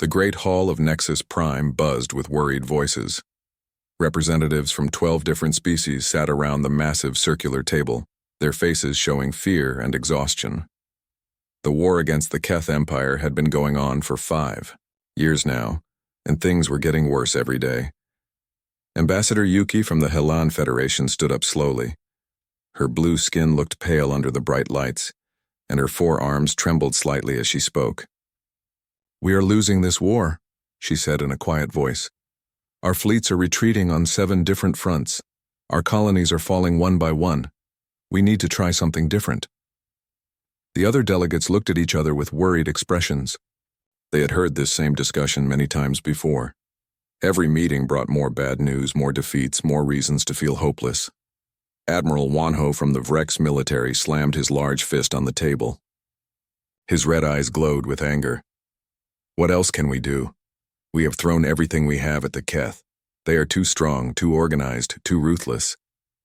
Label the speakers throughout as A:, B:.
A: The great hall of Nexus Prime buzzed with worried voices. Representatives from 12 different species sat around the massive circular table, their faces showing fear and exhaustion. The war against the Keth Empire had been going on for 5 years now, and things were getting worse every day. Ambassador Yuki from the Helan Federation stood up slowly. Her blue skin looked pale under the bright lights, and her forearms trembled slightly as she spoke. "We are losing this war," she said in a quiet voice. "Our fleets are retreating on 7 different fronts. Our colonies are falling one by one. We need to try something different." The other delegates looked at each other with worried expressions. They had heard this same discussion many times before. Every meeting brought more bad news, more defeats, more reasons to feel hopeless. Admiral Wanho from the Vrex military slammed his large fist on the table. His red eyes glowed with anger. "What else can we do? We have thrown everything we have at the Keth. They are too strong, too organized, too ruthless.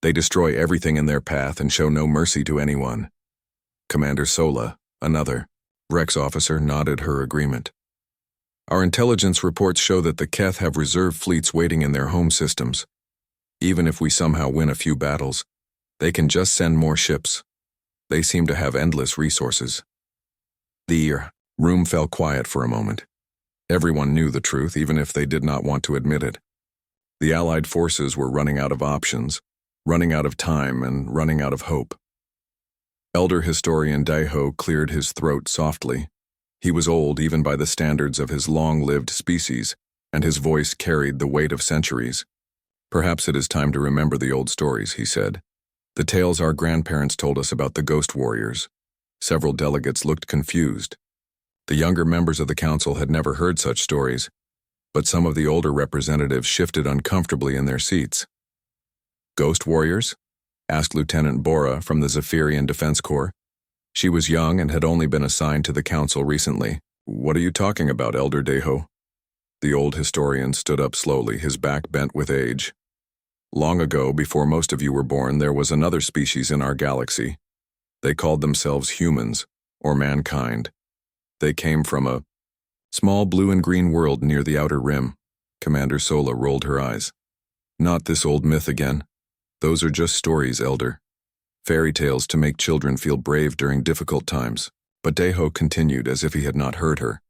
A: They destroy everything in their path and show no mercy to anyone." Commander Sola, another Vrex officer, nodded her agreement. "Our intelligence reports show that the Keth have reserve fleets waiting in their home systems. Even if we somehow win a few battles, they can just send more ships. They seem to have endless resources." The room fell quiet for a moment. Everyone knew the truth, even if they did not want to admit it. The Allied forces were running out of options, running out of time, and running out of hope. Elder historian Daiho cleared his throat softly. He was old even by the standards of his long-lived species, and his voice carried the weight of centuries. "Perhaps it is time to remember the old stories," he said. "The tales our grandparents told us about the ghost warriors." Several delegates looked confused. The younger members of the council had never heard such stories, but some of the older representatives shifted uncomfortably in their seats. "Ghost warriors?" asked Lieutenant Bora from the Zephyrian Defense Corps. She was young and had only been assigned to the council recently. "What are you talking about, Elder Daiho?" The old historian stood up slowly, his back bent with age. "Long ago, before most of you were born, there was another species in our galaxy. They called themselves humans, or mankind. They came from a small blue and green world near the outer rim." Commander Sola rolled her eyes. "Not this old myth again. Those are just stories, Elder. Fairy tales to make children feel brave during difficult times." But Daiho continued as if he had not heard her.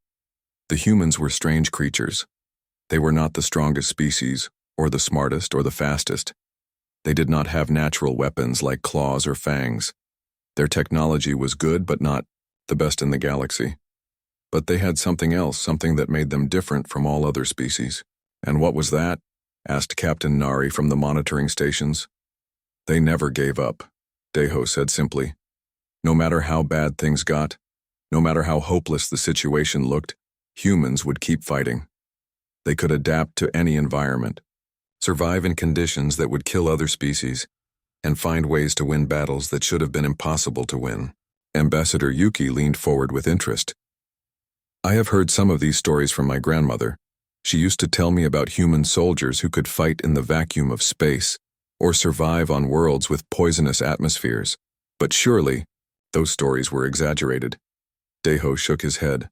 A: "The humans were strange creatures. They were not the strongest species, or the smartest, or the fastest. They did not have natural weapons like claws or fangs. Their technology was good, but not the best in the galaxy. But they had something else, something that made them different from all other species." "And what was that?" asked Captain Nari from the monitoring stations. "They never gave up," Daiho said simply. "No matter how bad things got, no matter how hopeless the situation looked, humans would keep fighting. They could adapt to any environment, survive in conditions that would kill other species, and find ways to win battles that should have been impossible to win." Ambassador Yuki leaned forward with interest. "I have heard some of these stories from my grandmother. She used to tell me about human soldiers who could fight in the vacuum of space, or survive on worlds with poisonous atmospheres. But surely, those stories were exaggerated." Daiho shook his head.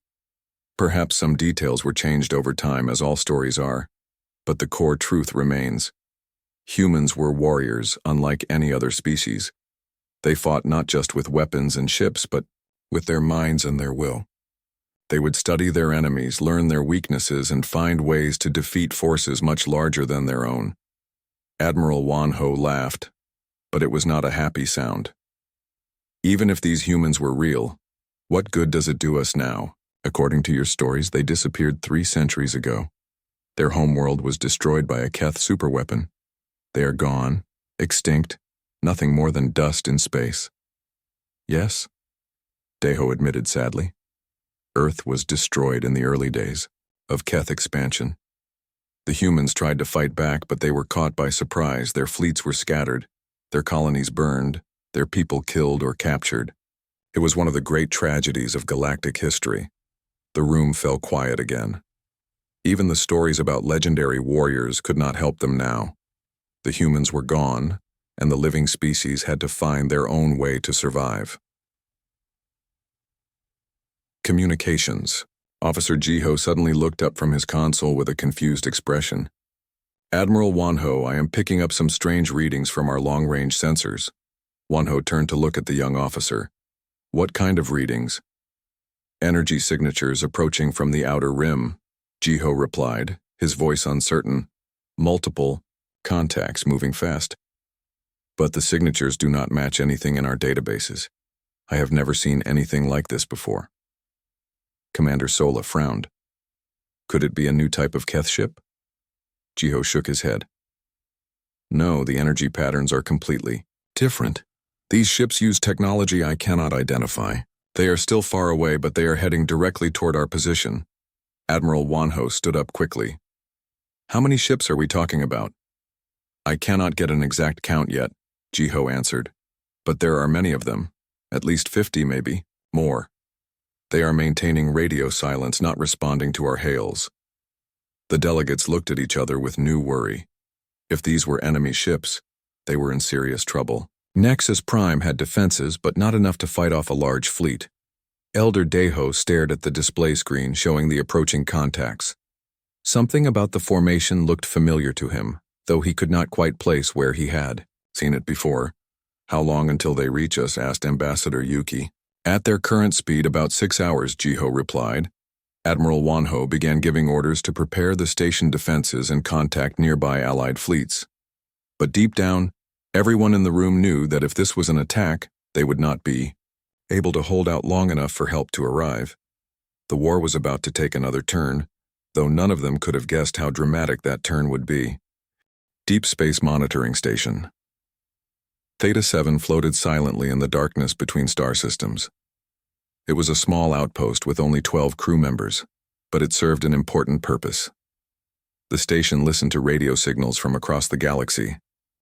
A: "Perhaps some details were changed over time, as all stories are, but the core truth remains. Humans were warriors, unlike any other species. They fought not just with weapons and ships, but with their minds and their will. They would study their enemies, learn their weaknesses, and find ways to defeat forces much larger than their own." Admiral Wanho laughed, but it was not a happy sound. "Even if these humans were real, what good does it do us now? According to your stories, they disappeared 3 centuries ago. Their homeworld was destroyed by a Keth superweapon. They are gone, extinct, nothing more than dust in space." "Yes," Daiho admitted sadly. "Earth was destroyed in the early days of Keth expansion. The humans tried to fight back, but they were caught by surprise. Their fleets were scattered, their colonies burned, their people killed or captured. It was one of the great tragedies of galactic history." The room fell quiet again. Even the stories about legendary warriors could not help them now. The humans were gone, and the living species had to find their own way to survive. Communications. Officer Jiho suddenly looked up from his console with a confused expression. Admiral Wanho, I am picking up some strange readings from our long-range sensors. Wanho turned to look at the young officer. What kind of readings? Energy signatures approaching from the outer rim, Jiho replied, his voice uncertain. Multiple contacts moving fast. But the signatures do not match anything in our databases. I have never seen anything like this before. Commander Sola frowned. Could it be a new type of Keth ship? Jiho shook his head. No, the energy patterns are completely different. These ships use technology I cannot identify. They are still far away, but they are heading directly toward our position. Admiral Wanho stood up quickly. How many ships are we talking about? I cannot get an exact count yet, Jiho answered. But there are many of them. At least 50 maybe, more. They are maintaining radio silence, not responding to our hails. The delegates looked at each other with new worry. If these were enemy ships, they were in serious trouble. Nexus Prime had defenses, but not enough to fight off a large fleet. Elder Deho stared at the display screen showing the approaching contacts. Something about the formation looked familiar to him, though he could not quite place where he had seen it before. How long until they reach us? Asked Ambassador Yuki. At their current speed, about 6 hours, Jiho replied. Admiral Wanho began giving orders to prepare the station defenses and contact nearby Allied fleets. But deep down, everyone in the room knew that if this was an attack, they would not be able to hold out long enough for help to arrive. The war was about to take another turn, though none of them could have guessed how dramatic that turn would be. Deep Space Monitoring Station. Theta 7 floated silently in the darkness between star systems. It was a small outpost with only 12 crew members, but it served an important purpose. The station listened to radio signals from across the galaxy,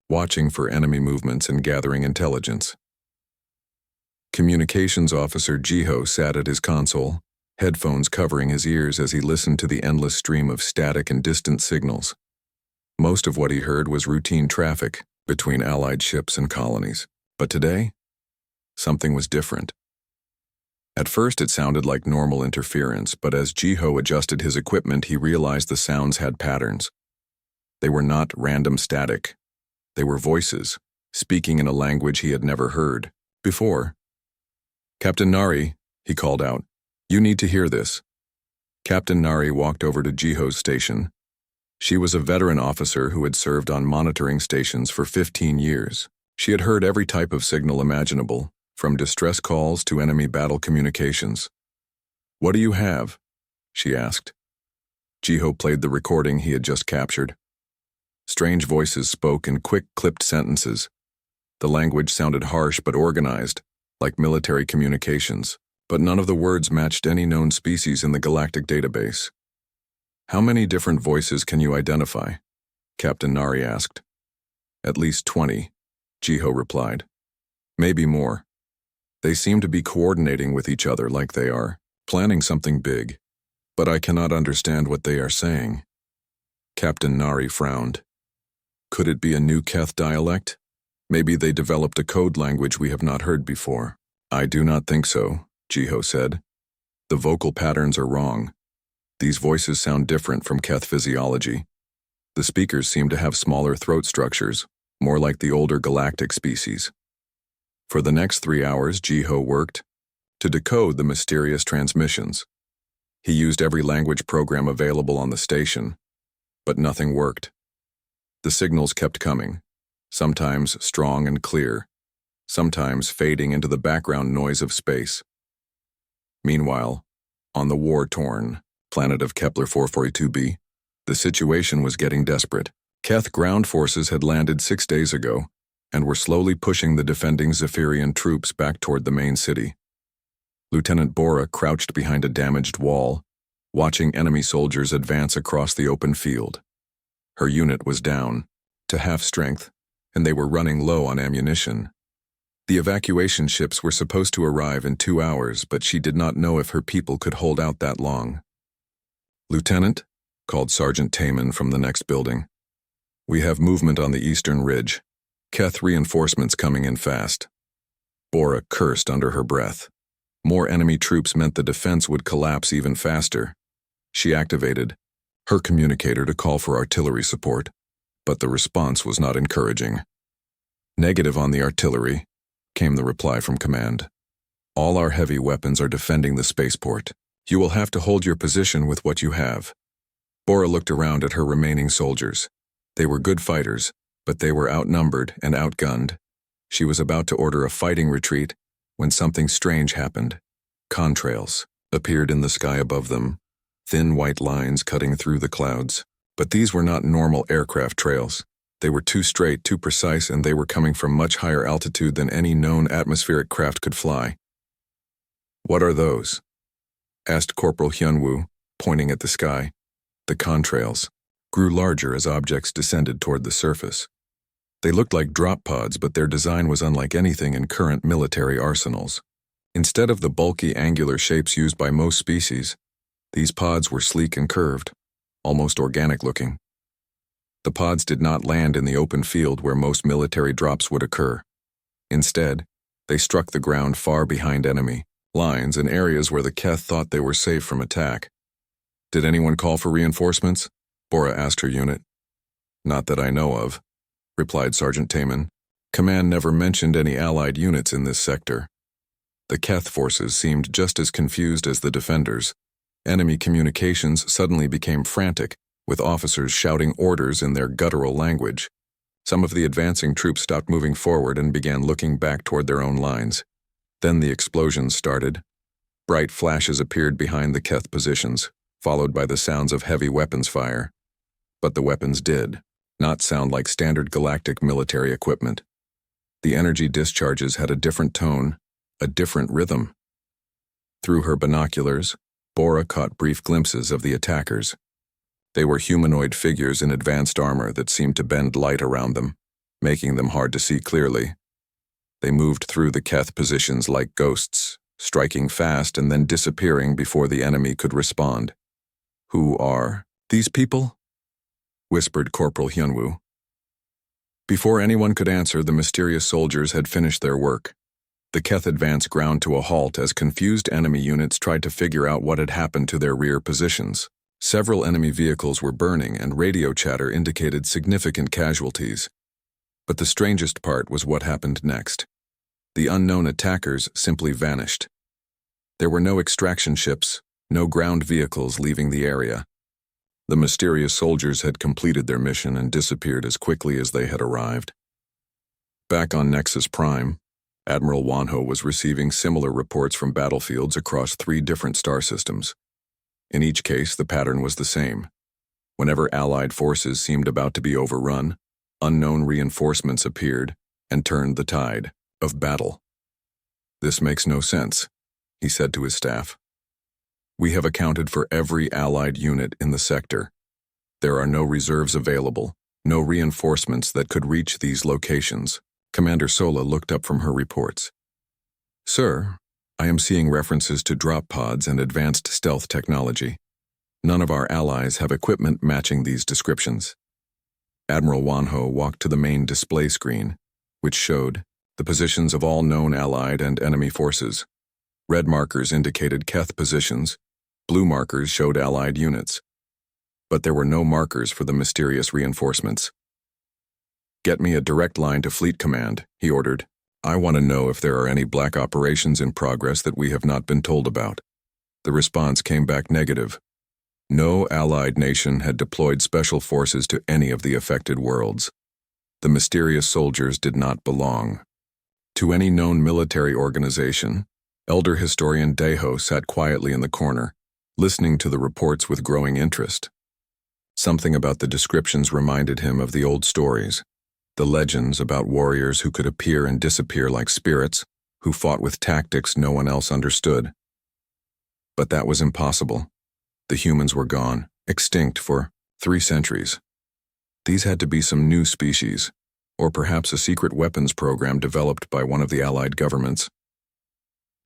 A: watching for enemy movements and gathering intelligence. Communications Officer Jiho sat at his console, headphones covering his ears as he listened to the endless stream of static and distant signals. Most of what he heard was routine traffic between Allied ships and colonies. But today, something was different. At first it sounded like normal interference, but as Jiho adjusted his equipment, he realized the sounds had patterns. They were not random static. They were voices, speaking in a language he had never heard before. Captain Nari, he called out, you need to hear this. Captain Nari walked over to Jiho's station. She was a veteran officer who had served on monitoring stations for 15 years. She had heard every type of signal imaginable, from distress calls to enemy battle communications. What do you have? She asked. Jiho played the recording he had just captured. Strange voices spoke in quick, clipped sentences. The language sounded harsh but organized, like military communications, but none of the words matched any known species in the galactic database. How many different voices can you identify? Captain Nari asked. At least 20, Jiho replied. Maybe more. They seem to be coordinating with each other like they are planning something big, but I cannot understand what they are saying. Captain Nari frowned. Could it be a new Keth dialect? Maybe they developed a code language we have not heard before. I do not think so, Jiho said. The vocal patterns are wrong. These voices sound different from Keth physiology. The speakers seem to have smaller throat structures, more like the older galactic species. For the next 3 hours, Jiho worked to decode the mysterious transmissions. He used every language program available on the station, but nothing worked. The signals kept coming, sometimes strong and clear, sometimes fading into the background noise of space. Meanwhile, on the war-torn planet of Kepler 442b, the situation was getting desperate. Keth ground forces had landed 6 days ago and were slowly pushing the defending Zephyrian troops back toward the main city. Lieutenant Bora crouched behind a damaged wall, watching enemy soldiers advance across the open field. Her unit was down to half strength, and they were running low on ammunition. The evacuation ships were supposed to arrive in 2 hours, but she did not know if her people could hold out that long. Lieutenant, called Sergeant Taman from the next building. We have movement on the eastern ridge. Keth reinforcements coming in fast. Bora cursed under her breath. More enemy troops meant the defense would collapse even faster. She activated her communicator to call for artillery support, but the response was not encouraging. "Negative on the artillery," came the reply from command. "All our heavy weapons are defending the spaceport. You will have to hold your position with what you have." Bora looked around at her remaining soldiers. They were good fighters, but they were outnumbered and outgunned. She was about to order a fighting retreat when something strange happened. Contrails appeared in the sky above them, thin white lines cutting through the clouds. But these were not normal aircraft trails. They were too straight, too precise, and they were coming from much higher altitude than any known atmospheric craft could fly. "What are those?" asked Corporal Hyunwoo, pointing at the sky. The contrails grew larger as objects descended toward the surface. They looked like drop pods, but their design was unlike anything in current military arsenals. Instead of the bulky angular shapes used by most species, these pods were sleek and curved, almost organic-looking. The pods did not land in the open field where most military drops would occur. Instead, they struck the ground far behind enemy lines in areas where the Keth thought they were safe from attack. "Did anyone call for reinforcements?" Bora asked her unit. "Not that I know of," replied Sergeant Taman. "Command never mentioned any Allied units in this sector." The Keth forces seemed just as confused as the defenders. Enemy communications suddenly became frantic, with officers shouting orders in their guttural language. Some of the advancing troops stopped moving forward and began looking back toward their own lines. Then the explosions started. Bright flashes appeared behind the Keth positions, followed by the sounds of heavy weapons fire. But the weapons did not sound like standard galactic military equipment. The energy discharges had a different tone, a different rhythm. Through her binoculars, Bora caught brief glimpses of the attackers. They were humanoid figures in advanced armor that seemed to bend light around them, making them hard to see clearly. They moved through the Keth positions like ghosts, striking fast and then disappearing before the enemy could respond. "Who are these people?" whispered Corporal Hyunwoo. Before anyone could answer, the mysterious soldiers had finished their work. The Keth advance ground to a halt as confused enemy units tried to figure out what had happened to their rear positions. Several enemy vehicles were burning, and radio chatter indicated significant casualties. But the strangest part was what happened next. The unknown attackers simply vanished. There were no extraction ships, no ground vehicles leaving the area. The mysterious soldiers had completed their mission and disappeared as quickly as they had arrived. Back on Nexus Prime, Admiral Wanho was receiving similar reports from battlefields across 3 different star systems. In each case, the pattern was the same. Whenever Allied forces seemed about to be overrun, unknown reinforcements appeared and turned the tide of battle. "This makes no sense," he said to his staff. "We have accounted for every Allied unit in the sector. There are no reserves available, no reinforcements that could reach these locations." Commander Sola looked up from her reports. "Sir, I am seeing references to drop pods and advanced stealth technology. None of our allies have equipment matching these descriptions." Admiral Wanho walked to the main display screen, which showed the positions of all known Allied and enemy forces. Red markers indicated Keth positions, blue markers showed Allied units. But there were no markers for the mysterious reinforcements. "Get me a direct line to Fleet Command," he ordered. "I want to know if there are any black operations in progress that we have not been told about." The response came back negative. No Allied nation had deployed special forces to any of the affected worlds. The mysterious soldiers did not belong to any known military organization. Elder historian Daeho sat quietly in the corner, listening to the reports with growing interest. Something about the descriptions reminded him of the old stories. The legends about warriors who could appear and disappear like spirits, who fought with tactics no one else understood. But that was impossible. The humans were gone, extinct for 3 centuries. These had to be some new species, or perhaps a secret weapons program developed by one of the Allied governments.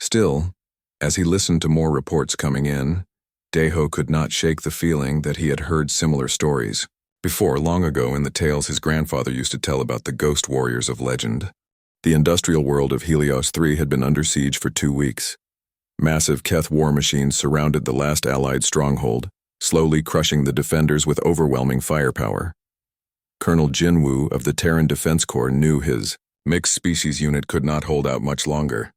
A: Still, as he listened to more reports coming in, Daeho could not shake the feeling that he had heard similar stories before, long ago, in the tales his grandfather used to tell about the ghost warriors of legend. The industrial world of Helios 3 had been under siege for 2 weeks. Massive Keth war machines surrounded the last Allied stronghold, slowly crushing the defenders with overwhelming firepower. Colonel Jinwoo of the Terran Defense Corps knew his mixed-species unit could not hold out much longer.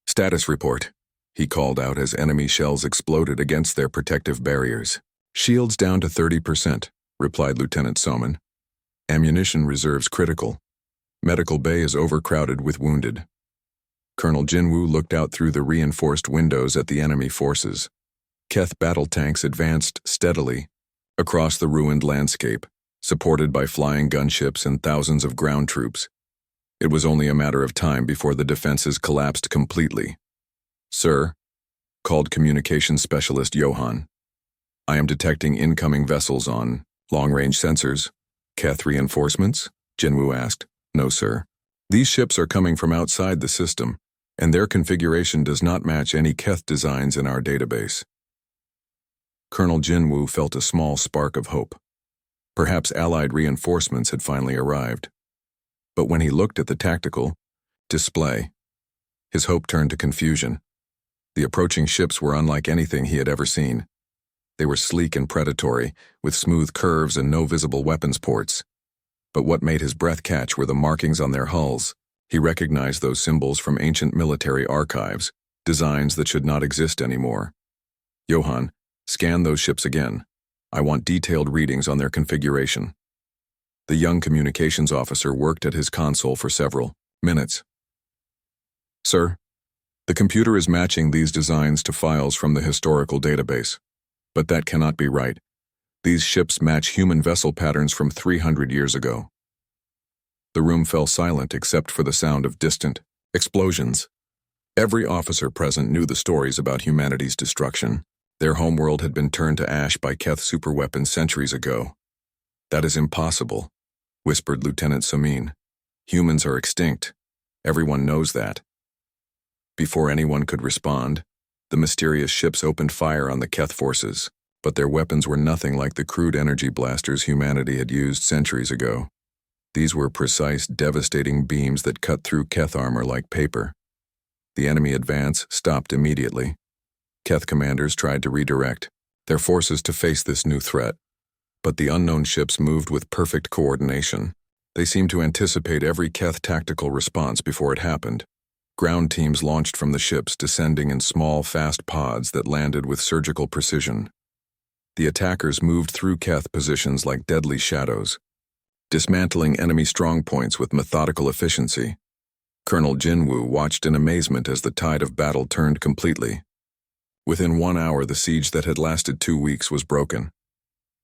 A: "Status report," he called out as enemy shells exploded against their protective barriers. "Shields down to 30%, replied Lieutenant Soman. "Ammunition reserves critical. Medical bay is overcrowded with wounded." Colonel Jinwoo looked out through the reinforced windows at the enemy forces. Keth battle tanks advanced steadily across the ruined landscape, supported by flying gunships and thousands of ground troops. It was only a matter of time before the defenses collapsed completely. "Sir," called communications specialist Johann. "I am detecting incoming vessels on long-range sensors." "Keth reinforcements?" Jinwoo asked. "No, sir. These ships are coming from outside the system, and their configuration does not match any Keth designs in our database." Colonel Jinwoo felt a small spark of hope. Perhaps Allied reinforcements had finally arrived. But when he looked at the tactical display, his hope turned to confusion. The approaching ships were unlike anything he had ever seen. They were sleek and predatory, with smooth curves and no visible weapons ports. But what made his breath catch were the markings on their hulls. He recognized those symbols from ancient military archives, designs that should not exist anymore. "Johann, scan those ships again. I want detailed readings on their configuration." The young communications officer worked at his console for several minutes. "Sir, the computer is matching these designs to files from the historical database. But that cannot be right. These ships match human vessel patterns from 300 years ago." The room fell silent except for the sound of distant explosions. Every officer present knew the stories about humanity's destruction. Their homeworld had been turned to ash by Keth superweapons centuries ago. "That is impossible," whispered Lieutenant Somin. "Humans are extinct. Everyone knows that." Before anyone could respond, the mysterious ships opened fire on the Keth forces, but their weapons were nothing like the crude energy blasters humanity had used centuries ago. These were precise, devastating beams that cut through Keth armor like paper. The enemy advance stopped immediately. Keth commanders tried to redirect their forces to face this new threat, but the unknown ships moved with perfect coordination. They seemed to anticipate every Keth tactical response before it happened. Ground teams launched from the ships, descending in small, fast pods that landed with surgical precision. The attackers moved through Keth positions like deadly shadows, dismantling enemy strongpoints with methodical efficiency. Colonel Jinwoo watched in amazement as the tide of battle turned completely. Within 1 hour, the siege that had lasted 2 weeks was broken.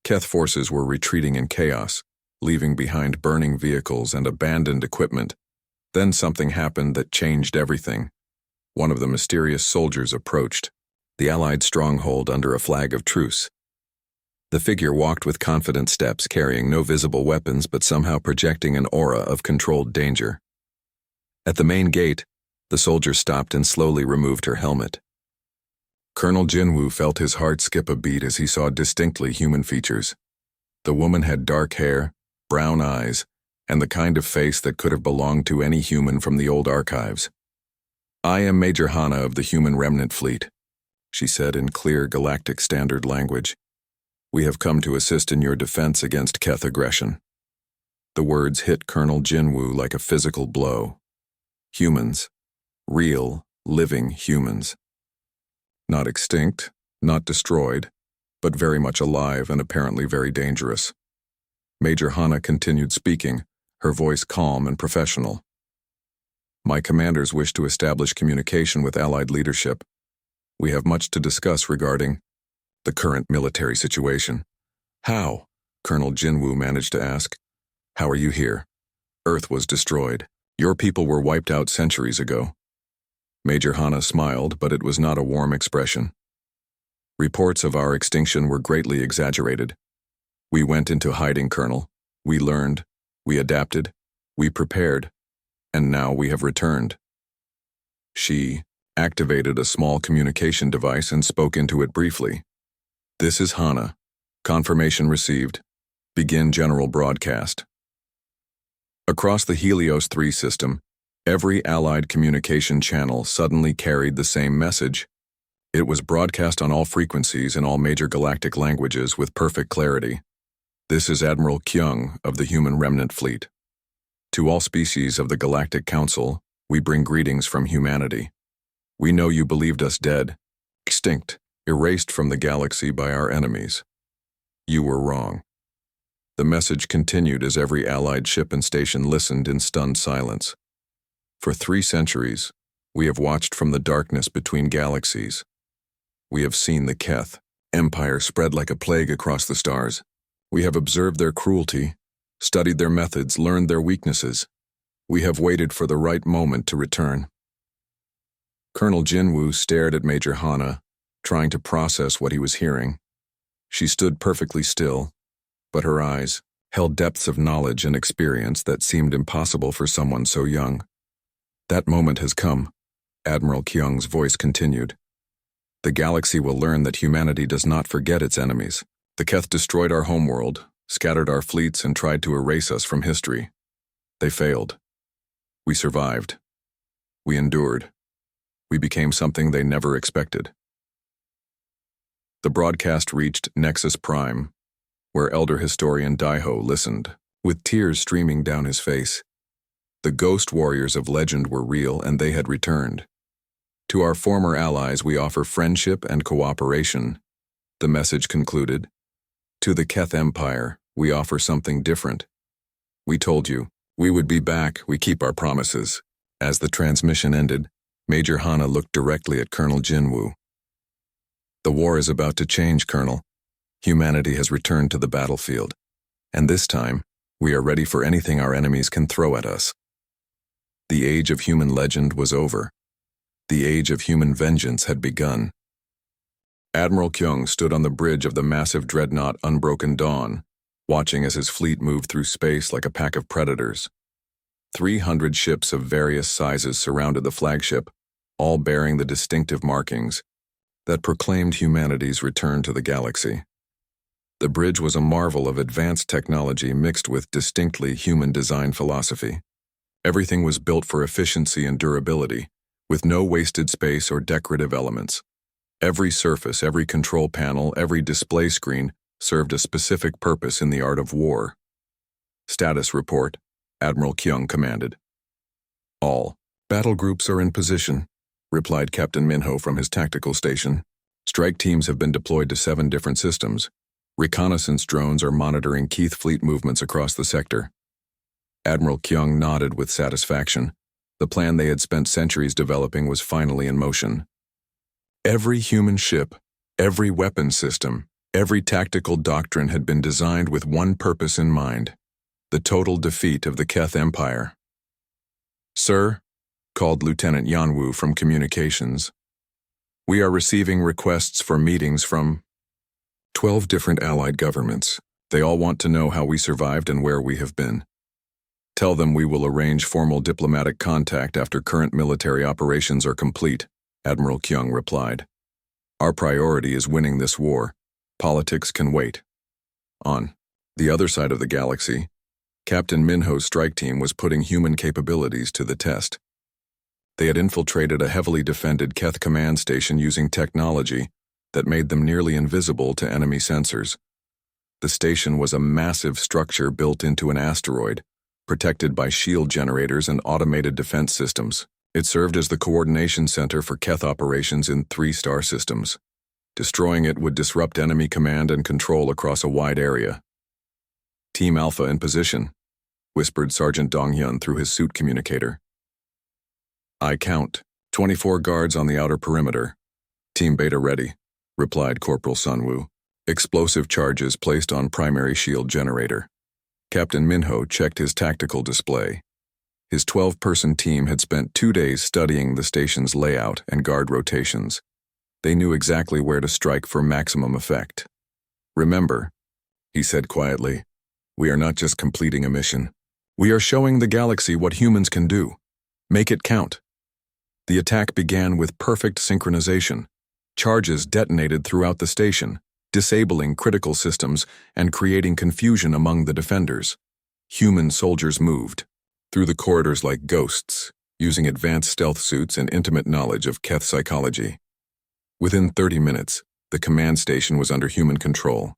A: Keth forces were retreating in chaos, leaving behind burning vehicles and abandoned equipment. Then something happened that changed everything. One of the mysterious soldiers approached the Allied stronghold under a flag of truce. The figure walked with confident steps, carrying no visible weapons but somehow projecting an aura of controlled danger. At the main gate, the soldier stopped and slowly removed her helmet. Colonel Jinwoo felt his heart skip a beat as he saw distinctly human features. The woman had dark hair, brown eyes, and the kind of face that could have belonged to any human from the old archives. "I am Major Hana of the Human Remnant Fleet," she said in clear galactic standard language. "We have come to assist in your defense against Keth aggression." The words hit Colonel Jinwoo like a physical blow. Humans. Real, living humans. Not extinct, not destroyed, but very much alive and apparently very dangerous. Major Hana continued speaking, her voice calm and professional. "My commanders wish to establish communication with Allied leadership. We have much to discuss regarding the current military situation." "How?" Colonel Jinwoo managed to ask. "How are you here? Earth was destroyed. Your people were wiped out centuries ago." Major Hana smiled, but it was not a warm expression. "Reports of our extinction were greatly exaggerated. We went into hiding, Colonel. We learned. We adapted. We prepared. And now we have returned." She activated a small communication device and spoke into it briefly. "This is Hana. Confirmation received. Begin general broadcast." Across the Helios 3 system, Every Allied communication channel suddenly carried the same message. It was broadcast on all frequencies in all major galactic languages with perfect clarity. This is Admiral Kyung of the Human Remnant Fleet. To all species of the Galactic Council, we bring greetings from humanity. We know you believed us dead, extinct, erased from the galaxy by our enemies. You were wrong. The message continued as every Allied ship and station listened in stunned silence. For 3 centuries, we have watched from the darkness between galaxies. We have seen the Keth Empire spread like a plague across the stars. We have observed their cruelty, studied their methods, learned their weaknesses. We have waited for the right moment to return. Colonel Jinwoo stared at Major Hana, trying to process what he was hearing. She stood perfectly still, but her eyes held depths of knowledge and experience that seemed impossible for someone so young. That moment has come, Admiral Kyung's voice continued. The galaxy will learn that humanity does not forget its enemies. The Keth destroyed our homeworld, scattered our fleets, and tried to erase us from history. They failed. We survived. We endured. We became something they never expected. The broadcast reached Nexus Prime, where elder historian Daiho listened, with tears streaming down his face. The ghost warriors of legend were real, and they had returned. To our former allies we offer friendship and cooperation, the message concluded. To the Keth Empire, we offer something different. We told you, we would be back, we keep our promises. As the transmission ended, Major Hana looked directly at Colonel Jinwoo. The war is about to change, Colonel. Humanity has returned to the battlefield. And this time, we are ready for anything our enemies can throw at us. The age of human legend was over. The age of human vengeance had begun. Admiral Kyung stood on the bridge of the massive dreadnought Unbroken Dawn, watching as his fleet moved through space like a pack of predators. 300 ships of various sizes surrounded the flagship, all bearing the distinctive markings that proclaimed humanity's return to the galaxy. The bridge was a marvel of advanced technology mixed with distinctly human design philosophy. Everything was built for efficiency and durability, with no wasted space or decorative elements. Every surface, every control panel, every display screen served a specific purpose in the art of war. Status report, Admiral Kyung commanded. All battle groups are in position, replied Captain Minho from his tactical station. Strike teams have been deployed to 7 different systems. Reconnaissance drones are monitoring Keith fleet movements across the sector. Admiral Kyung nodded with satisfaction. The plan they had spent centuries developing was finally in motion. Every human ship, every weapon system, every tactical doctrine had been designed with one purpose in mind: the total defeat of the Keth Empire. Sir, called Lieutenant Yanwu from communications, we are receiving requests for meetings from 12 different Allied governments. They all want to know how we survived and where we have been. Tell them we will arrange formal diplomatic contact after current military operations are complete, Admiral Kyung replied. Our priority is winning this war. Politics can wait. On the other side of the galaxy, Captain Minho's strike team was putting human capabilities to the test. They had infiltrated a heavily defended Keth command station using technology that made them nearly invisible to enemy sensors. The station was a massive structure built into an asteroid, protected by shield generators and automated defense systems. It served as the coordination center for Keth operations in 3 star systems. Destroying it would disrupt enemy command and control across a wide area. Team Alpha in position, whispered Sergeant Donghyun through his suit communicator. I count 24 guards on the outer perimeter. Team Beta ready, replied Corporal Sunwoo. Explosive charges placed on primary shield generator. Captain Minho checked his tactical display. His 12-person team had spent 2 days studying the station's layout and guard rotations. They knew exactly where to strike for maximum effect. Remember, he said quietly, we are not just completing a mission. We are showing the galaxy what humans can do. Make it count. The attack began with perfect synchronization. Charges detonated throughout the station, disabling critical systems and creating confusion among the defenders. Human soldiers moved through the corridors like ghosts, using advanced stealth suits and intimate knowledge of Keth psychology. Within 30 minutes, the command station was under human control.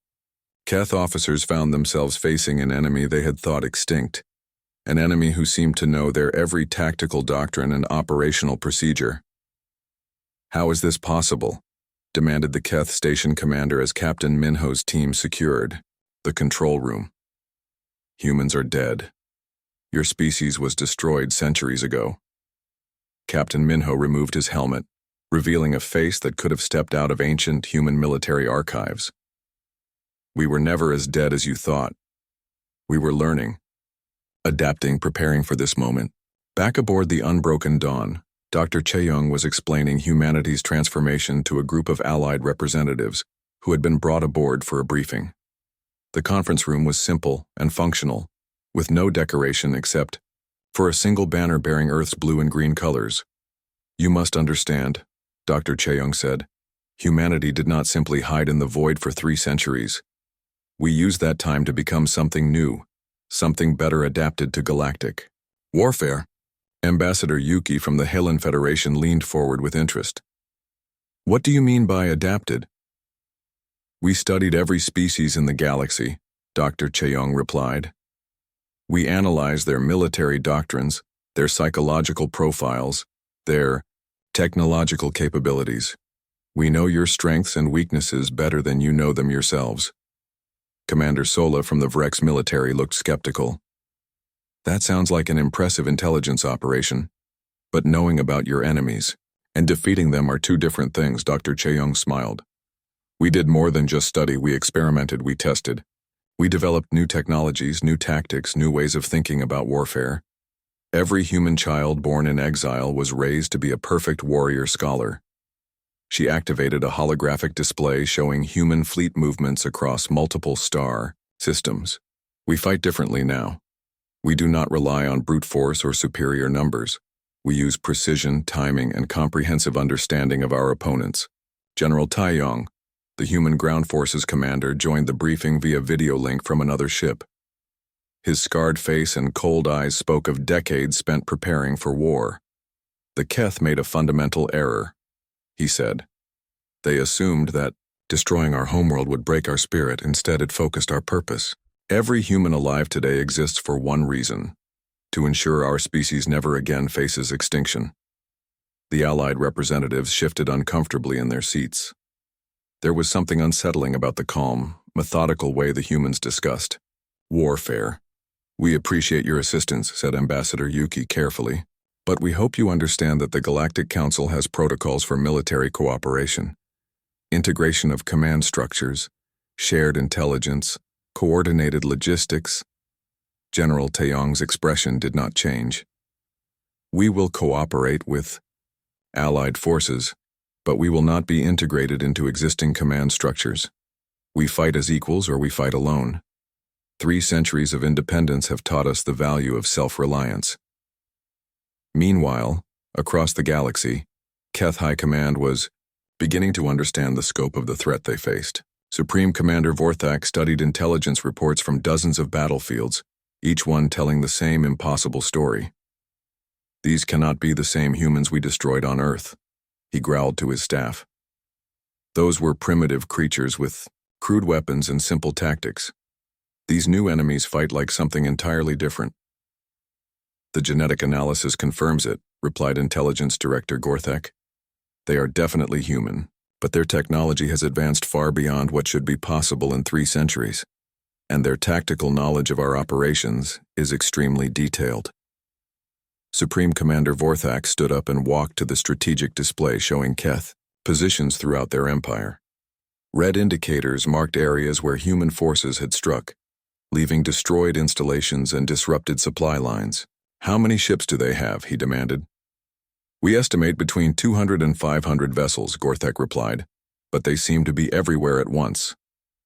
A: Keth officers found themselves facing an enemy they had thought extinct, an enemy who seemed to know their every tactical doctrine and operational procedure. "How is this possible?" demanded the Keth station commander as Captain Minho's team secured the control room. "Humans are dead. Your species was destroyed centuries ago." Captain Minho removed his helmet, revealing a face that could have stepped out of ancient human military archives. "We were never as dead as you thought. We were learning, adapting, preparing for this moment." Back aboard the Unbroken Dawn, Dr. Cheung was explaining humanity's transformation to a group of Allied representatives who had been brought aboard for a briefing. The conference room was simple and functional, with no decoration except for a single banner bearing Earth's blue and green colors. "You must understand," Dr. Cheung said, "humanity did not simply hide in the void for 3 centuries. We used that time to become something new, something better adapted to galactic warfare." Ambassador Yuki from the Helen Federation leaned forward with interest. "What do you mean by adapted?" "We studied every species in the galaxy," Dr. Cheung replied. "We analyzed their military doctrines, their psychological profiles, their technological capabilities. We know your strengths and weaknesses better than you know them yourselves." Commander Sola from the Vrex military looked skeptical. "That sounds like an impressive intelligence operation. But knowing about your enemies and defeating them are 2 different things," Dr. Cheung smiled. "We did more than just study, we experimented, we tested. We developed new technologies, new tactics, new ways of thinking about warfare. Every human child born in exile was raised to be a perfect warrior scholar." She activated a holographic display showing human fleet movements across multiple star systems. "We fight differently now. We do not rely on brute force or superior numbers. We use precision, timing, and comprehensive understanding of our opponents." General Taiyong, the human ground forces commander, joined the briefing via video link from another ship. His scarred face and cold eyes spoke of decades spent preparing for war. "The Keth made a fundamental error," he said. "They assumed that destroying our homeworld would break our spirit. Instead, it focused our purpose. Every human alive today exists for one reason: to ensure our species never again faces extinction." The Allied representatives shifted uncomfortably in their seats. There was something unsettling about the calm, methodical way the humans discussed warfare. "We appreciate your assistance," said Ambassador Yuki carefully, "but we hope you understand that the Galactic Council has protocols for military cooperation, integration of command structures, shared intelligence, coordinated logistics." General Taeyong's expression did not change. "We will cooperate with Allied forces, but we will not be integrated into existing command structures. We fight as equals or we fight alone. 3 centuries of independence have taught us the value of self-reliance." Meanwhile, across the galaxy, Keth High Command was beginning to understand the scope of the threat they faced. Supreme Commander Vorthak studied intelligence reports from dozens of battlefields, each one telling the same impossible story. "These cannot be the same humans we destroyed on Earth," he growled to his staff. "Those were primitive creatures with crude weapons and simple tactics. These new enemies fight like something entirely different." "The genetic analysis confirms it," replied Intelligence Director Gorthek. "They are definitely human, but their technology has advanced far beyond what should be possible in 3 centuries, and their tactical knowledge of our operations is extremely detailed." Supreme Commander Vorthak stood up and walked to the strategic display showing Keth positions throughout their empire. Red indicators marked areas where human forces had struck, leaving destroyed installations and disrupted supply lines. "How many ships do they have?" he demanded. "We estimate between 200 and 500 vessels," Gorthek replied, "but they seem to be everywhere at once.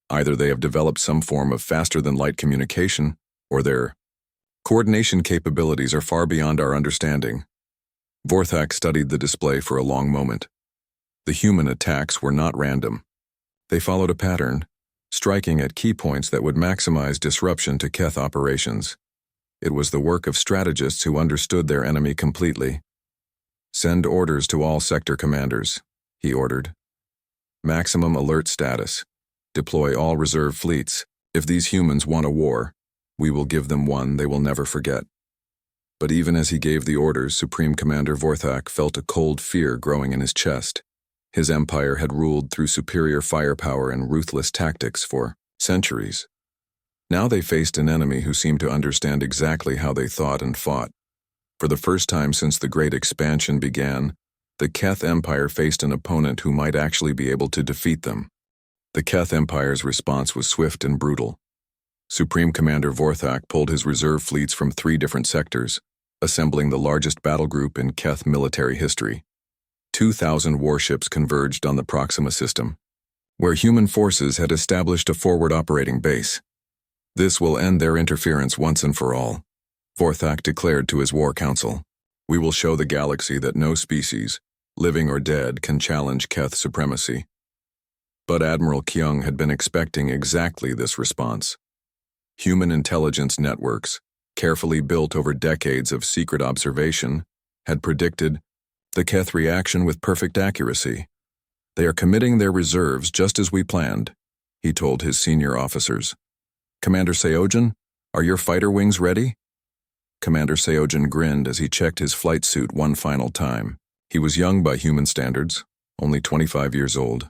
A: Either they have developed some form of faster-than-light communication, or their coordination capabilities are far beyond our understanding." Vorthak studied the display for a long moment. The human attacks were not random. They followed a pattern, striking at key points that would maximize disruption to Keth operations. It was the work of strategists who understood their enemy completely. "Send orders to all sector commanders," he ordered. "Maximum alert status. Deploy all reserve fleets. If these humans want a war, we will give them one they will never forget." But even as he gave the orders, Supreme Commander Vorthak felt a cold fear growing in his chest. His empire had ruled through superior firepower and ruthless tactics for centuries. Now they faced an enemy who seemed to understand exactly how they thought and fought. For the first time since the Great Expansion began, the Keth Empire faced an opponent who might actually be able to defeat them. The Keth Empire's response was swift and brutal. Supreme Commander Vorthak pulled his reserve fleets from 3 different sectors, assembling the largest battle group in Keth military history. 2,000 warships converged on the Proxima system, where human forces had established a forward operating base. "This will end their interference once and for all," Vorthak declared to his war council. "We will show the galaxy that no species, living or dead, can challenge Keth supremacy." But Admiral Kyung had been expecting exactly this response. Human intelligence networks, carefully built over decades of secret observation, had predicted the Keth reaction with perfect accuracy. "They are committing their reserves just as we planned," he told his senior officers. "Commander Seojin, are your fighter wings ready?" Commander Seojin grinned as he checked his flight suit one final time. He was young by human standards, only 25 years old,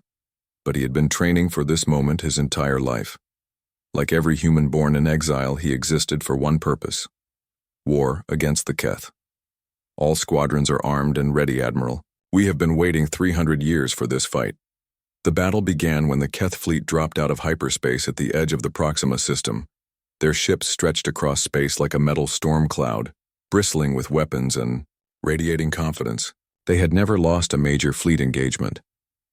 A: but he had been training for this moment his entire life. Like every human born in exile, he existed for one purpose: war against the Keth. "All squadrons are armed and ready, Admiral. We have been waiting 300 years for this fight." The battle began when the Keth fleet dropped out of hyperspace at the edge of the Proxima system. Their ships stretched across space like a metal storm cloud, bristling with weapons and radiating confidence. They had never lost a major fleet engagement,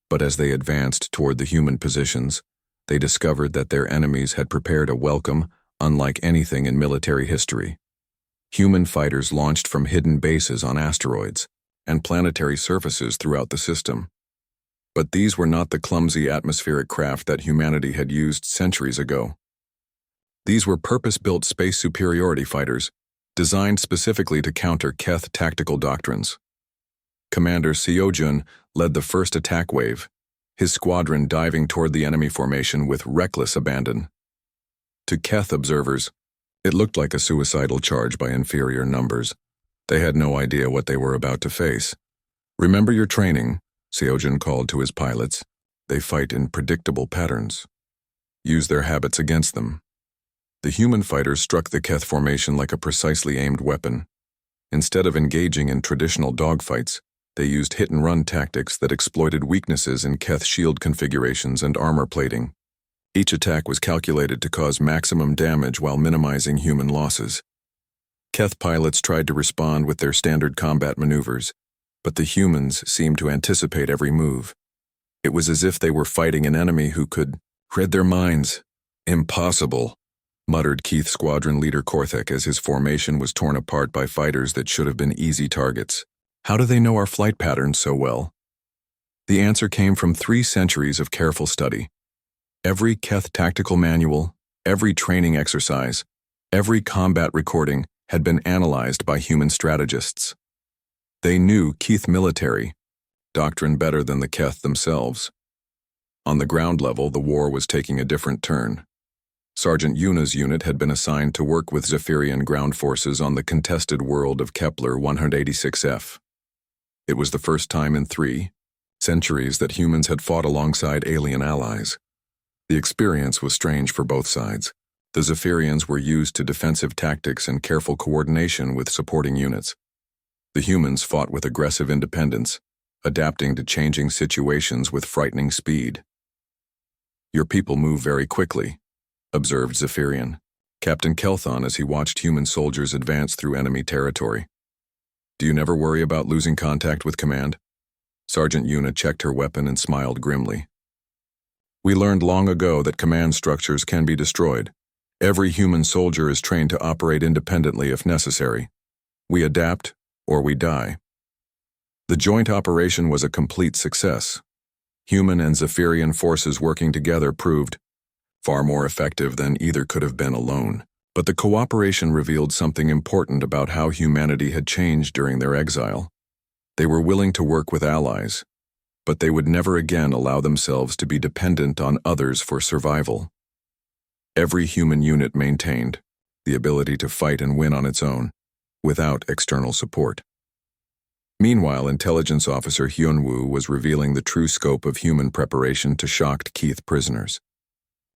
A: but as they advanced toward the human positions, they discovered that their enemies had prepared a welcome unlike anything in military history. Human fighters launched from hidden bases on asteroids and planetary surfaces throughout the system. But these were not the clumsy atmospheric craft that humanity had used centuries ago. These were purpose-built space superiority fighters, designed specifically to counter Keth tactical doctrines. Commander Seojun led the first attack wave, his squadron diving toward the enemy formation with reckless abandon. To Keth observers, it looked like a suicidal charge by inferior numbers. They had no idea what they were about to face. "Remember your training," Seojin called to his pilots. "They fight in predictable patterns. Use their habits against them." The human fighters struck the Keth formation like a precisely aimed weapon. Instead of engaging in traditional dogfights, they used hit-and-run tactics that exploited weaknesses in Keth shield configurations and armor plating. Each attack was calculated to cause maximum damage while minimizing human losses. Keth pilots tried to respond with their standard combat maneuvers, but the humans seemed to anticipate every move. It was as if they were fighting an enemy who could read their minds. "Impossible," muttered Keith Squadron Leader Korthek as his formation was torn apart by fighters that should have been easy targets. "How do they know our flight patterns so well?" The answer came from 3 centuries of careful study. Every Keth tactical manual, every training exercise, every combat recording had been analyzed by human strategists. They knew Keth military doctrine better than the Keth themselves. On the ground level, the war was taking a different turn. Sergeant Yuna's unit had been assigned to work with Zephyrian ground forces on the contested world of Kepler 186F. It was the first time in 3 centuries that humans had fought alongside alien allies. The experience was strange for both sides. The Zephyrians were used to defensive tactics and careful coordination with supporting units. The humans fought with aggressive independence, adapting to changing situations with frightening speed. "Your people move very quickly," observed Zephyrian Captain Kelthon as he watched human soldiers advance through enemy territory. "Do you never worry about losing contact with command?" Sergeant Yuna checked her weapon and smiled grimly. "We learned long ago that command structures can be destroyed. Every human soldier is trained to operate independently if necessary. We adapt, or we die." The joint operation was a complete success. Human and Zephyrian forces working together proved far more effective than either could have been alone. But the cooperation revealed something important about how humanity had changed during their exile. They were willing to work with allies, but they would never again allow themselves to be dependent on others for survival. Every human unit maintained the ability to fight and win on its own, without external support. Meanwhile, Intelligence Officer Hyun-woo was revealing the true scope of human preparation to shocked Keith prisoners.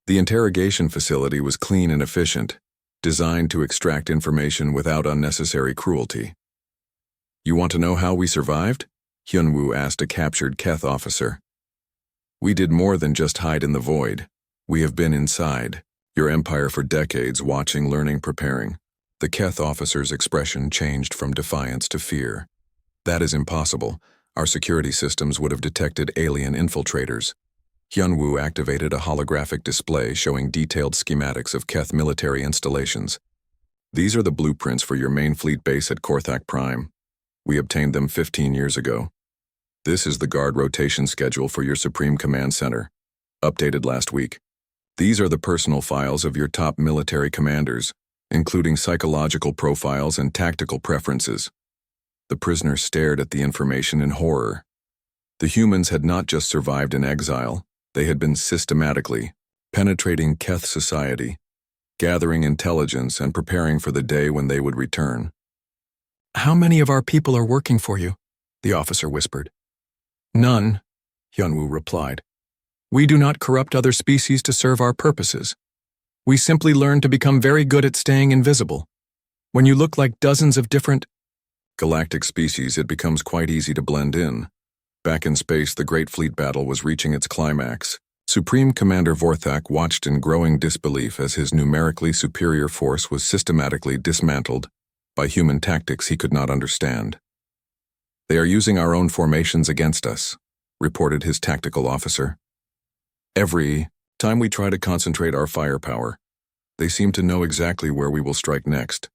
A: The interrogation facility was clean and efficient, designed to extract information without unnecessary cruelty. "You want to know how we survived?" Hyun-woo asked a captured Keth officer. "We did more than just hide in the void. We have been inside your empire for decades, watching, learning, preparing." The Keth officer's expression changed from defiance to fear. "That is impossible. Our security systems would have detected alien infiltrators." Hyun-woo activated a holographic display showing detailed schematics of Keth military installations. "These are the blueprints for your main fleet base at Korthak Prime. We obtained them 15 years ago. This is the guard rotation schedule for your Supreme Command Center, updated last week. These are the personal files of your top military commanders, including psychological profiles and tactical preferences." The prisoner stared at the information in horror. The humans had not just survived in exile, they had been systematically penetrating Keth society, gathering intelligence and preparing for the day when they would return. "How many of our people are working for you?" the officer whispered. "None," Hyun-woo replied. "We do not corrupt other species to serve our purposes. We simply learn to become very good at staying invisible. When you look like dozens of different galactic species, it becomes quite easy to blend in." Back in space, the Great Fleet battle was reaching its climax. Supreme Commander Vorthak watched in growing disbelief as his numerically superior force was systematically dismantled by human tactics he could not understand. "They are using our own formations against us," reported his tactical officer. "Every time we try to concentrate our firepower, they seem to know exactly where we will strike next."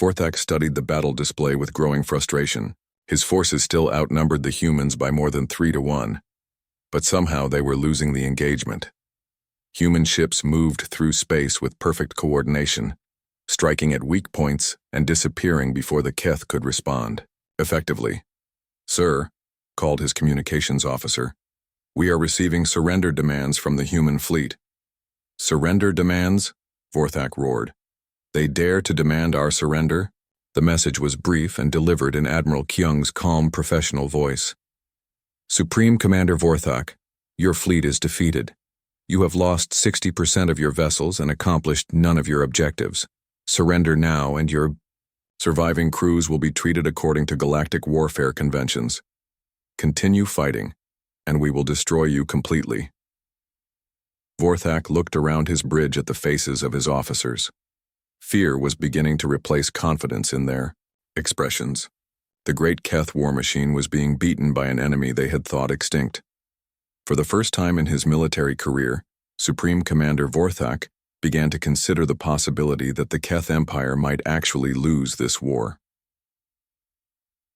A: Vorthak studied the battle display with growing frustration. His forces still outnumbered the humans by more than 3-1, but somehow they were losing the engagement. Human ships moved through space with perfect coordination, striking at weak points and disappearing before the Keth could respond effectively. "Sir," called his communications officer, "we are receiving surrender demands from the human fleet." "Surrender demands?" Vorthak roared. "They dare to demand our surrender?" The message was brief and delivered in Admiral Kyung's calm, professional voice. "Supreme Commander Vorthak, your fleet is defeated. You have lost 60% of your vessels and accomplished none of your objectives. Surrender now and your surviving crews will be treated according to galactic warfare conventions. Continue fighting, and we will destroy you completely." Vorthak looked around his bridge at the faces of his officers. Fear was beginning to replace confidence in their expressions. The great Keth war machine was being beaten by an enemy they had thought extinct. For the first time in his military career, Supreme Commander Vorthak began to consider the possibility that the Keth Empire might actually lose this war.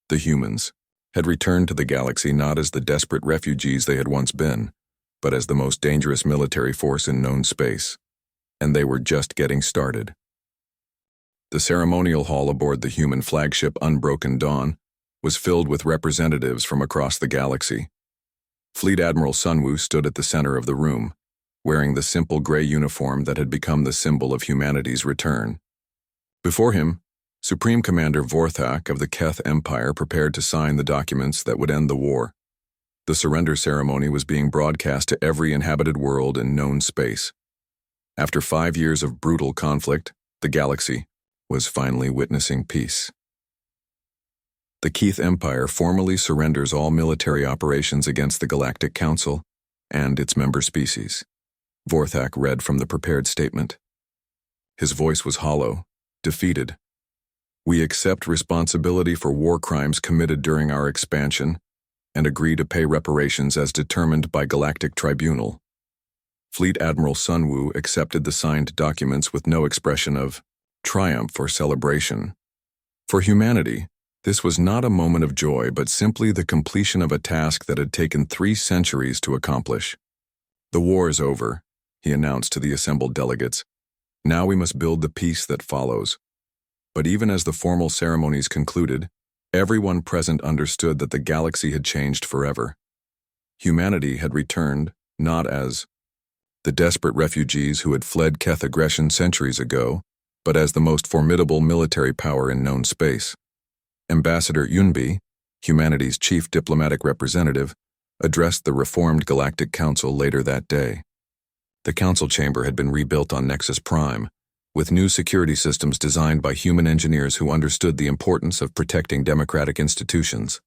A: The humans had returned to the galaxy not as the desperate refugees they had once been, but as the most dangerous military force in known space. And they were just getting started. The ceremonial hall aboard the human flagship Unbroken Dawn was filled with representatives from across the galaxy. Fleet Admiral Sunwoo stood at the center of the room, wearing the simple gray uniform that had become the symbol of humanity's return. Before him, Supreme Commander Vorthak of the Keth Empire prepared to sign the documents that would end the war. The surrender ceremony was being broadcast to every inhabited world in known space. After 5 years of brutal conflict, the galaxy was finally witnessing peace. The Keth Empire formally surrenders all military operations against the Galactic Council and its member species. Vorthak read from the prepared statement. His voice was hollow, defeated. "We accept responsibility for war crimes committed during our expansion and agree to pay reparations as determined by Galactic Tribunal." Fleet Admiral Sunwoo accepted the signed documents with no expression of triumph or celebration. For humanity, this was not a moment of joy, but simply the completion of a task that had taken 3 centuries to accomplish. "The war is over," he announced to the assembled delegates. Now we must build the peace that follows. But even as the formal ceremonies concluded, everyone present understood that the galaxy had changed forever. Humanity had returned, not as the desperate refugees who had fled Keth aggression centuries ago, but as the most formidable military power in known space. Ambassador Yunbi, humanity's chief diplomatic representative, addressed the reformed Galactic Council later that day. The council chamber had been rebuilt on Nexus Prime, with new security systems designed by human engineers who understood the importance of protecting democratic institutions.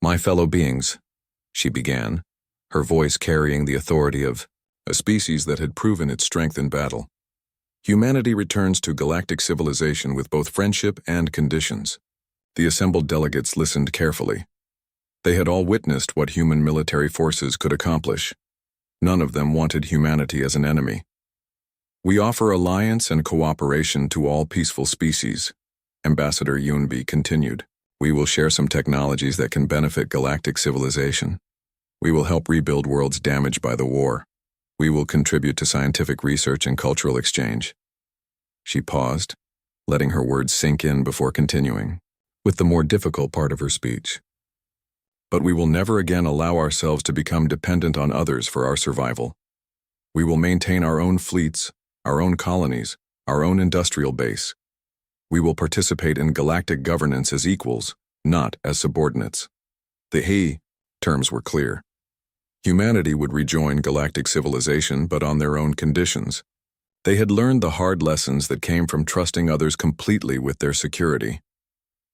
A: "My fellow beings," she began, her voice carrying the authority of a species that had proven its strength in battle. "Humanity returns to galactic civilization with both friendship and conditions." The assembled delegates listened carefully. They had all witnessed what human military forces could accomplish. None of them wanted humanity as an enemy. "We offer alliance and cooperation to all peaceful species," Ambassador Yunbi continued. "We will share some technologies that can benefit galactic civilization. We will help rebuild worlds damaged by the war. We will contribute to scientific research and cultural exchange." She paused, letting her words sink in before continuing, with the more difficult part of her speech. "But we will never again allow ourselves to become dependent on others for our survival. We will maintain our own fleets, our own colonies, our own industrial base. We will participate in galactic governance as equals, not as subordinates." The "he" terms were clear. Humanity would rejoin galactic civilization, but on their own conditions. They had learned the hard lessons that came from trusting others completely with their security.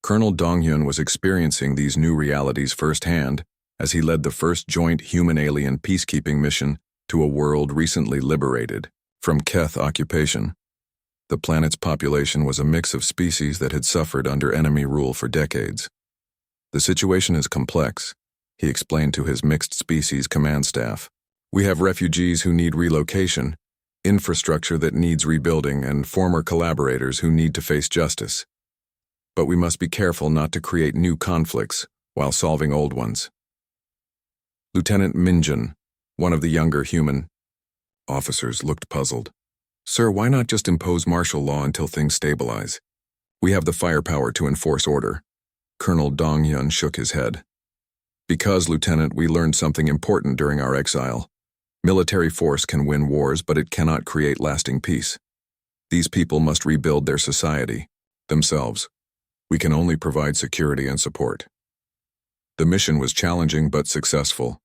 A: Colonel Dongyun was experiencing these new realities firsthand as he led the first joint human-alien peacekeeping mission to a world recently liberated from Keth occupation. The planet's population was a mix of species that had suffered under enemy rule for decades. "The situation is complex," he explained to his mixed species command staff. "We have refugees who need relocation, infrastructure that needs rebuilding, and former collaborators who need to face justice. But we must be careful not to create new conflicts while solving old ones." Lieutenant Minjun, one of the younger human officers, looked puzzled. "Sir, why not just impose martial law until things stabilize? We have the firepower to enforce order." Colonel Dongyun shook his head. "Because, Lieutenant, we learned something important during our exile. Military force can win wars, but it cannot create lasting peace. These people must rebuild their society, themselves. We can only provide security and support." The mission was challenging but successful.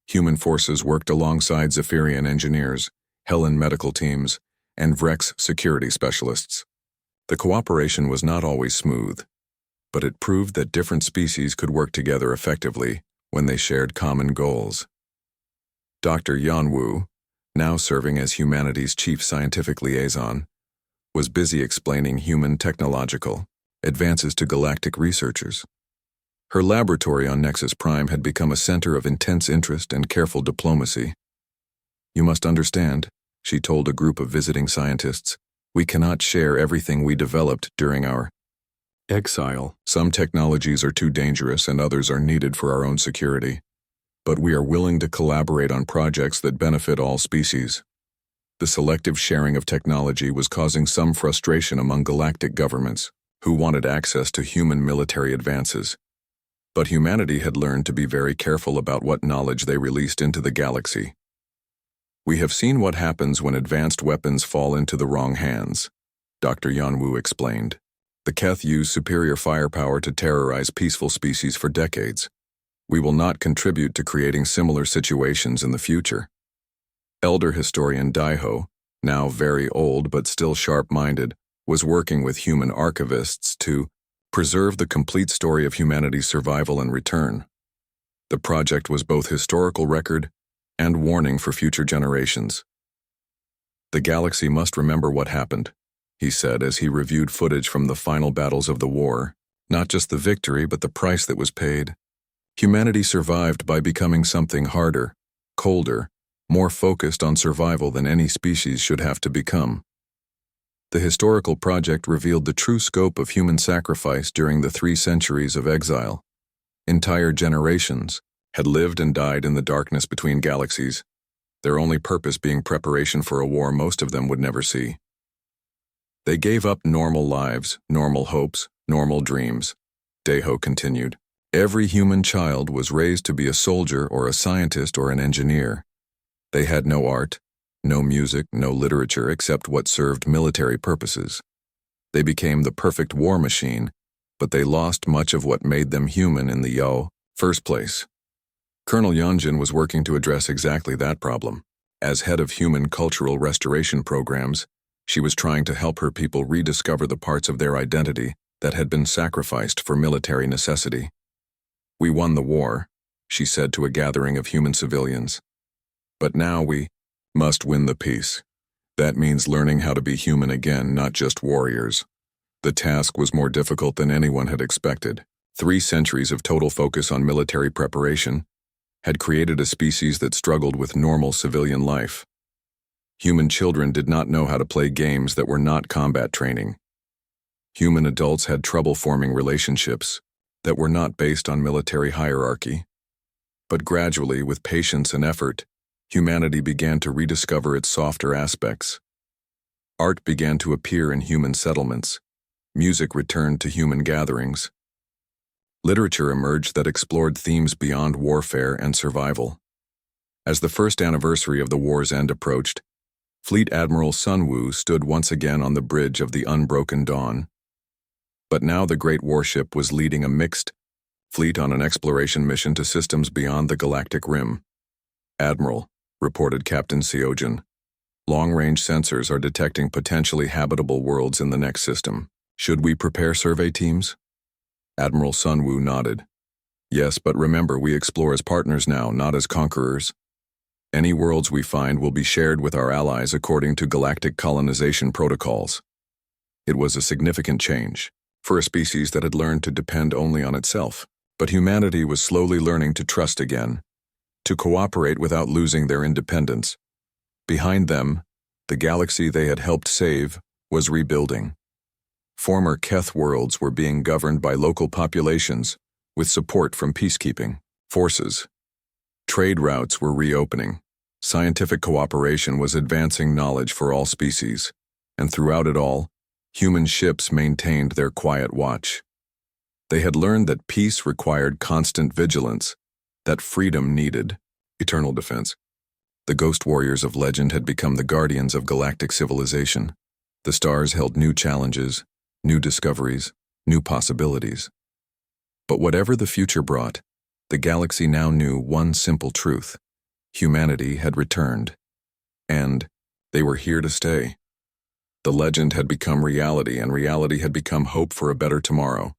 A: Human forces worked alongside Zephyrian engineers, Helen medical teams, and Vrex security specialists. The cooperation was not always smooth, but it proved that different species could work together effectively when they shared common goals. Dr. Yanwu, now serving as humanity's chief scientific liaison, was busy explaining human technological advances to galactic researchers. Her laboratory on Nexus Prime had become a center of intense interest and careful diplomacy. "You must understand," she told a group of visiting scientists, "we cannot share everything we developed during our exile. Some technologies are too dangerous and others are needed for our own security. But we are willing to collaborate on projects that benefit all species." The selective sharing of technology was causing some frustration among galactic governments, who wanted access to human military advances. But humanity had learned to be very careful about what knowledge they released into the galaxy. "We have seen what happens when advanced weapons fall into the wrong hands," Dr. Yanwu explained. "The Keth used superior firepower to terrorize peaceful species for decades. We will not contribute to creating similar situations in the future." Elder historian Daiho, now very old but still sharp-minded, was working with human archivists to preserve the complete story of humanity's survival and return. The project was both historical record and warning for future generations. "The galaxy must remember what happened," he said as he reviewed footage from the final battles of the war, not just the victory but the price that was paid. Humanity survived by becoming something harder, colder, more focused on survival than any species should have to become. The historical project revealed the true scope of human sacrifice during the 3 centuries of exile. Entire generations had lived and died in the darkness between galaxies, their only purpose being preparation for a war most of them would never see. They gave up normal lives, normal hopes, normal dreams. Deho continued. Every human child was raised to be a soldier or a scientist or an engineer. They had no art, no music, no literature except what served military purposes. They became the perfect war machine, but they lost much of what made them human in the first place. Colonel Yonjin was working to address exactly that problem. As head of human cultural restoration programs, she was trying to help her people rediscover the parts of their identity that had been sacrificed for military necessity. We won the war, she said to a gathering of human civilians. But now we must win the peace. That means learning how to be human again, not just warriors. The task was more difficult than anyone had expected. 3 centuries of total focus on military preparation had created a species that struggled with normal civilian life. Human children did not know how to play games that were not combat training. Human adults had trouble forming relationships that were not based on military hierarchy. But gradually, with patience and effort, humanity began to rediscover its softer aspects. Art began to appear in human settlements. Music returned to human gatherings. Literature emerged that explored themes beyond warfare and survival. As the first anniversary of the war's end approached, Fleet Admiral Sun Wu stood once again on the bridge of the Unbroken Dawn. But now the great warship was leading a mixed fleet on an exploration mission to systems beyond the galactic rim. "Admiral," reported Captain Seojin, "long-range sensors are detecting potentially habitable worlds in the next system. Should we prepare survey teams?" Admiral Sun Wu nodded. "Yes, but remember, we explore as partners now, not as conquerors. Any worlds we find will be shared with our allies according to galactic colonization protocols." It was a significant change for a species that had learned to depend only on itself. But humanity was slowly learning to trust again, to cooperate without losing their independence. Behind them, the galaxy they had helped save was rebuilding. Former Keth worlds were being governed by local populations with support from peacekeeping forces. Trade routes were reopening. Scientific cooperation was advancing knowledge for all species, and throughout it all, human ships maintained their quiet watch. They had learned that peace required constant vigilance, that freedom needed eternal defense. The ghost warriors of legend had become the guardians of galactic civilization. The stars held new challenges, new discoveries, new possibilities. But whatever the future brought, the galaxy now knew one simple truth: humanity had returned, and they were here to stay. The legend had become reality, and reality had become hope for a better tomorrow.